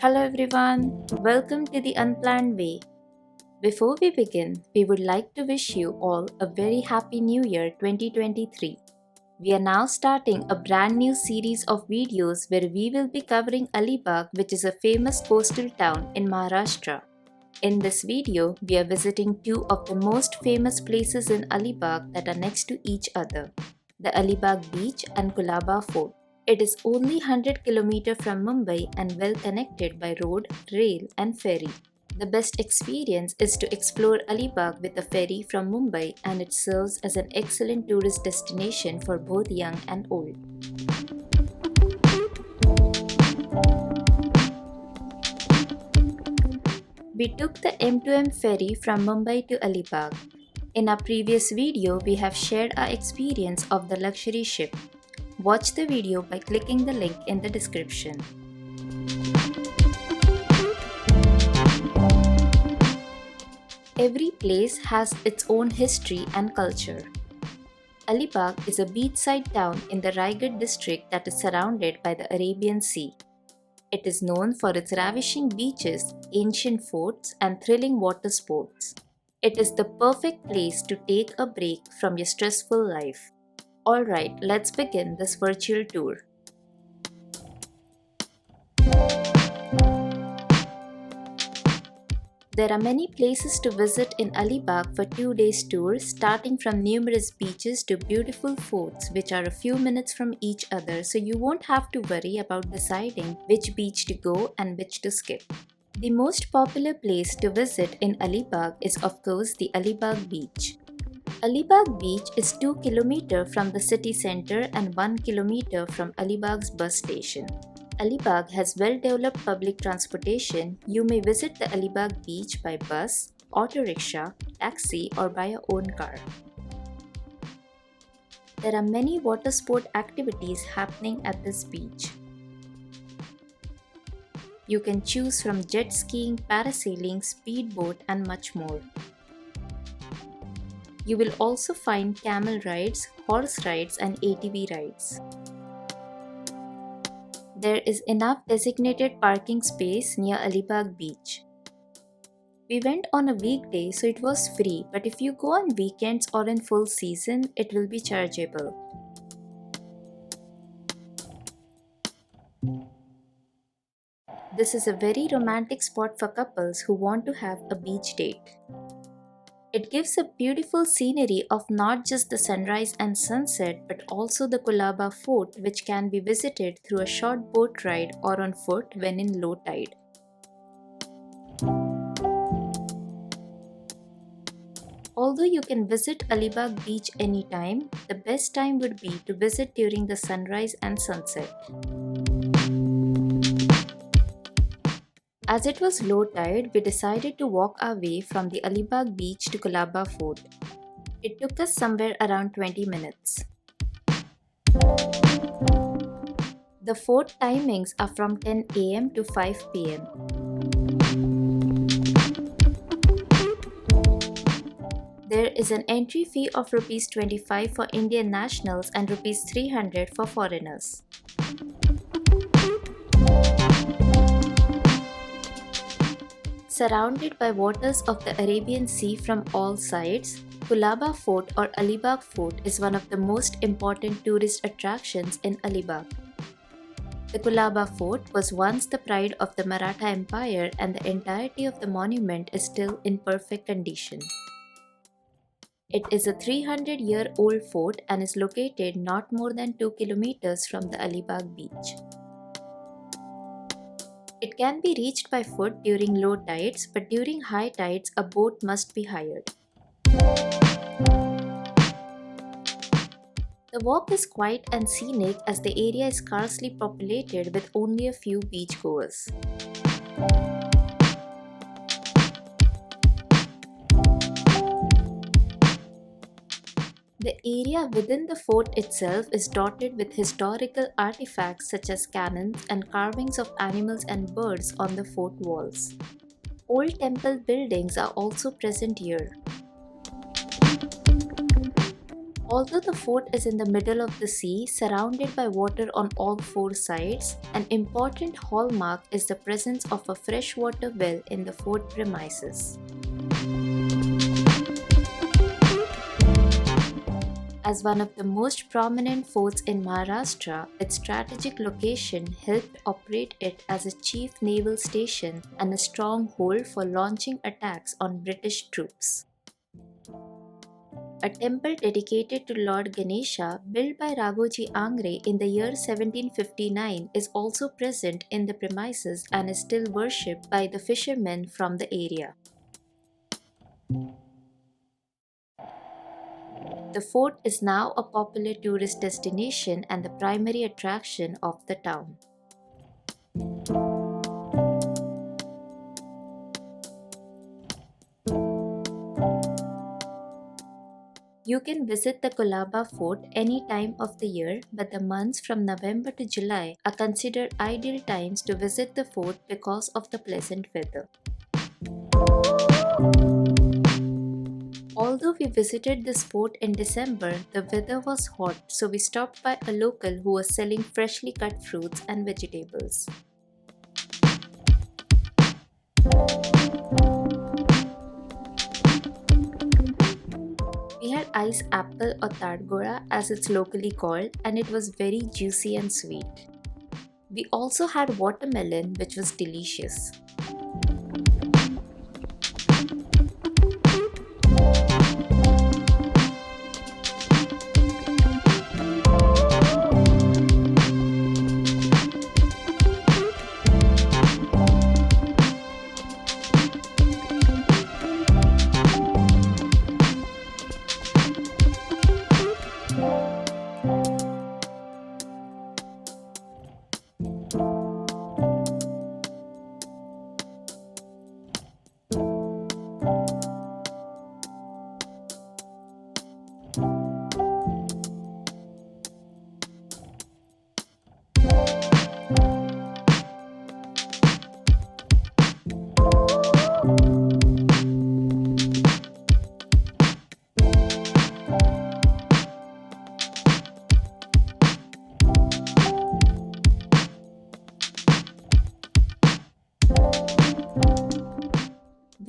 Hello everyone, welcome to the Unplanned Way. Before we begin, we would like to wish you all a very happy new year 2023. We are now starting a brand new series of videos where we will be covering Alibaug, which is a famous coastal town in Maharashtra. In this video, we are visiting two of the most famous places in Alibaug that are next to each other, the Alibaug Beach and Kolaba Fort. It is only 100 km from Mumbai and well connected by road, rail and ferry. The best experience is to explore Alibaug with a ferry from Mumbai, and it serves as an excellent tourist destination for both young and old. We took the M2M ferry from Mumbai to Alibaug. In our previous video, we have shared our experience of the luxury ship. Watch the video by clicking the link in the description. Every place has its own history and culture. Alibaug is a beachside town in the Raigad district that is surrounded by the Arabian Sea. It is known for its ravishing beaches, ancient forts, and thrilling water sports. It is the perfect place to take a break from your stressful life. Alright, let's begin this virtual tour. There are many places to visit in Alibaug for 2 days tour, starting from numerous beaches to beautiful forts which are a few minutes from each other, so you won't have to worry about deciding which beach to go and which to skip. The most popular place to visit in Alibaug is of course the Alibaug Beach. Alibaug Beach is 2 km from the city centre and 1 km from Alibaug's bus station. Alibaug has well-developed public transportation. You may visit the Alibaug Beach by bus, auto rickshaw, taxi or by your own car. There are many water sport activities happening at this beach. You can choose from jet skiing, parasailing, speedboat and much more. You will also find camel rides, horse rides and ATV rides. There is enough designated parking space near Alibaug Beach. We went on a weekday so it was free, but if you go on weekends or in full season, it will be chargeable. This is a very romantic spot for couples who want to have a beach date. It gives a beautiful scenery of not just the sunrise and sunset but also the Kolaba Fort, which can be visited through a short boat ride or on foot when in low tide. Although you can visit Alibaug Beach anytime, the best time would be to visit during the sunrise and sunset. As it was low tide, we decided to walk our way from the Alibaug Beach to Kolaba Fort. It took us somewhere around 20 minutes. The fort timings are from 10 am to 5 pm. There is an entry fee of Rs 25 for Indian nationals and Rs 300 for foreigners. Surrounded by waters of the Arabian Sea from all sides, Kolaba Fort or Alibaug Fort is one of the most important tourist attractions in Alibaug. The Kolaba Fort was once the pride of the Maratha Empire and the entirety of the monument is still in perfect condition. It is a 300-year-old fort and is located not more than 2 km from the Alibaug Beach. It can be reached by foot during low tides, but during high tides, a boat must be hired. The walk is quiet and scenic as the area is sparsely populated with only a few beachgoers. The area within the fort itself is dotted with historical artifacts such as cannons and carvings of animals and birds on the fort walls. Old temple buildings are also present here. Although the fort is in the middle of the sea, surrounded by water on all four sides, an important hallmark is the presence of a freshwater well in the fort premises. As one of the most prominent forts in Maharashtra, its strategic location helped operate it as a chief naval station and a stronghold for launching attacks on British troops. A temple dedicated to Lord Ganesha, built by Raghoji Angre in the year 1759, is also present in the premises and is still worshipped by the fishermen from the area. The fort is now a popular tourist destination and the primary attraction of the town. You can visit the Kolaba Fort any time of the year, but the months from November to July are considered ideal times to visit the fort because of the pleasant weather. Although we visited this fort in December, the weather was hot, so we stopped by a local who was selling freshly cut fruits and vegetables. We had ice apple or tadgora as it's locally called, and it was very juicy and sweet. We also had watermelon, which was delicious.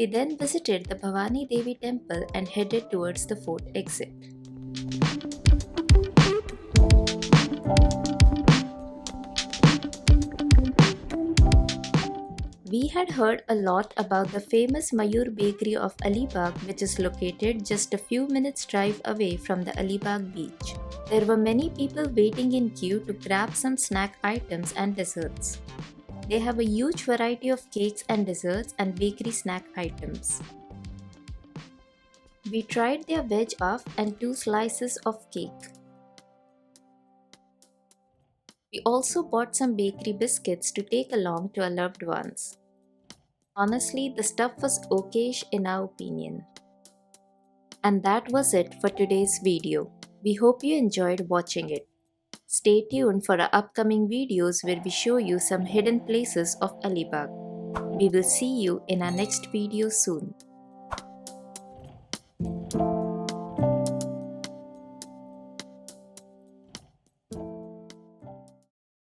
We then visited the Bhavani Devi temple and headed towards the fort exit. We had heard a lot about the famous Mayur Bakery of Alibaug, which is located just a few minutes drive away from the Alibaug Beach. There were many people waiting in queue to grab some snack items and desserts. They have a huge variety of cakes and desserts and bakery snack items. We tried their veg puff and 2 slices of cake. We also bought some bakery biscuits to take along to our loved ones. Honestly, the stuff was okayish in our opinion. And that was it for today's video. We hope you enjoyed watching it. Stay tuned for our upcoming videos where we show you some hidden places of Alibaug. We will see you in our next video soon.